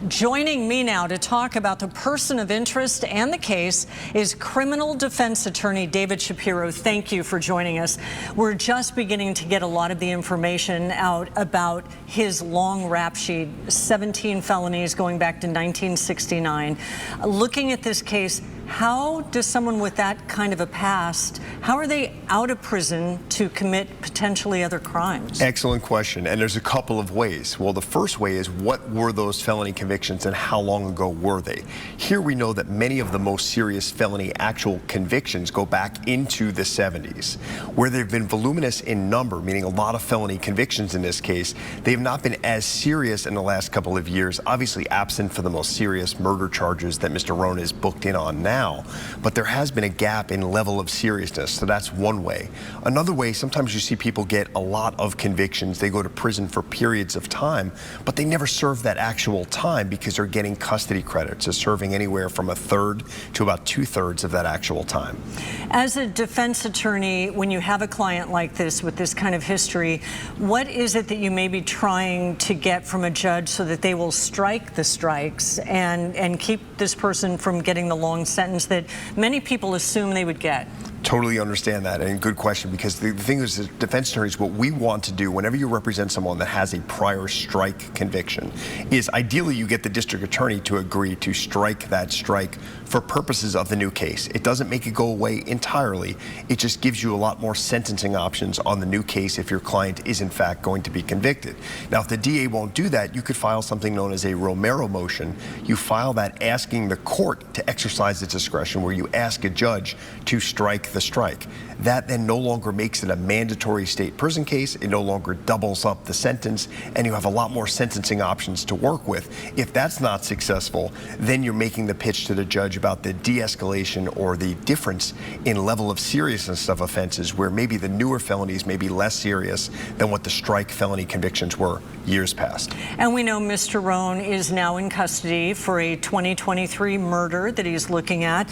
Joining me now to talk about the person of interest and the case is criminal defense attorney David Shapiro. Thank you for joining us. We're just beginning to get a lot of the information out about his long rap sheet, 17 felonies going back to 1969. Looking at this case, how does someone with that kind of a past, how are they out of prison to commit potentially other crimes? Excellent question, and there's a couple of ways. Well, the first way is, what were those felony convictions and how long ago were they? Here we know that many of the most serious felony actual convictions go back into the 70s. Where they've been voluminous in number, meaning a lot of felony convictions in this case, they have not been as serious in the last couple of years, obviously absent for the most serious murder charges that Mr. Rohn is booked in on now. But there has been a gap in level of seriousness, so that's one way. Another way, sometimes you see people get a lot of convictions, they go to prison for periods of time, but they never serve that actual time because they're getting custody credits, so serving anywhere from a third to about 2/3 of that actual time. As a defense attorney, when you have a client like this with this kind of history, what is it that you may be trying to get from a judge so that they will strike the strikes and keep this person from getting the long sentence that many people assume they would get? Totally understand that, and good question, because the thing is, as defense attorneys, what we want to do whenever you represent someone that has a prior strike conviction is ideally you get the district attorney to agree to strike that strike for purposes of the new case. It doesn't make it go away entirely. It just gives you a lot more sentencing options on the new case if your client is in fact going to be convicted. Now, if the DA won't do that, you could file something known as a Romero motion. You file that asking the court to exercise its discretion, where you ask a judge to strike the strike. That then no longer makes it a mandatory state prison case. It no longer doubles up the sentence, and you have a lot more sentencing options to work with. If that's not successful, then you're making the pitch to the judge about the de-escalation or the difference in level of seriousness of offenses, where maybe the newer felonies may be less serious than what the strike felony convictions were years past. And we know Mr. Rohn is now in custody for a 2023 murder that he's looking at.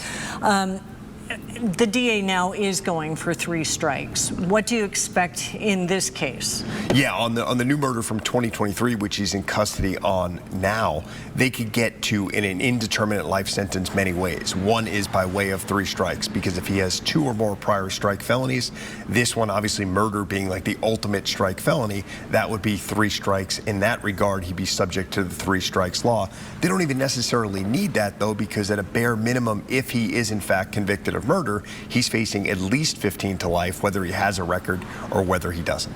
The DA now is going for 3 strikes. What do you expect in this case? Yeah, on the new murder from 2023, which he's in custody on now, they could get to in an indeterminate life sentence many ways. One is by way of 3 strikes, because if he has 2 or more prior strike felonies, this one, obviously murder being like the ultimate strike felony, that would be 3 strikes. In that regard, he'd be subject to the 3 strikes law. They don't even necessarily need that, though, because at a bare minimum, if he is in fact convicted of murder, he's facing at least 15 to life, whether he has a record or whether he doesn't.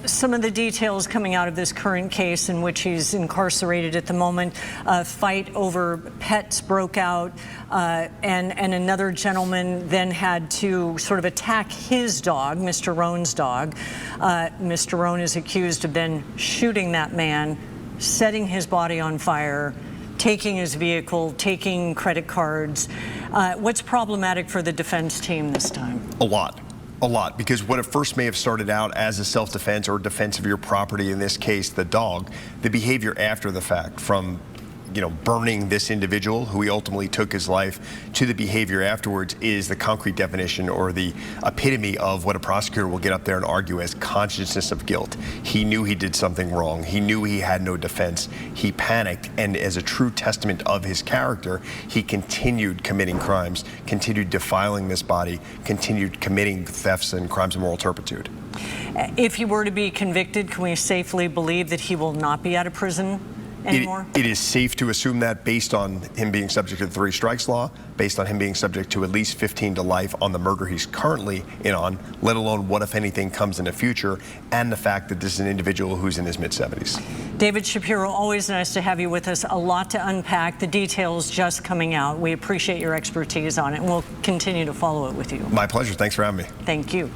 Some of the details coming out of this current case in which he's incarcerated at the moment, a fight over pets broke out, and another gentleman then had to sort of attack his dog, Mr. Rohn's dog. Mr. Rohn is accused of then shooting that man, setting his body on fire, taking his vehicle, taking credit cards. What's problematic for the defense team this time? A lot, because what at first may have started out as a self-defense or defense of your property, in this case the dog, the behavior after the fact, from burning this individual who he ultimately took his life, to the behavior afterwards, is the concrete definition or the epitome of what a prosecutor will get up there and argue as consciousness of guilt. He knew he did something wrong. He knew he had no defense. He panicked, and as a true testament of his character, he continued committing crimes, continued defiling this body, continued committing thefts and crimes of moral turpitude. If he were to be convicted, can we safely believe that he will not be out of prison anymore? It is safe to assume that, based on him being subject to the 3 strikes law, based on him being subject to at least 15 to life on the murder he's currently in on, let alone what, if anything, comes in the future, and the fact that this is an individual who's in his mid-70s. David Shapiro, always nice to have you with us. A lot to unpack. The details just coming out. We appreciate your expertise on it, and we'll continue to follow it with you. My pleasure. Thanks for having me. Thank you.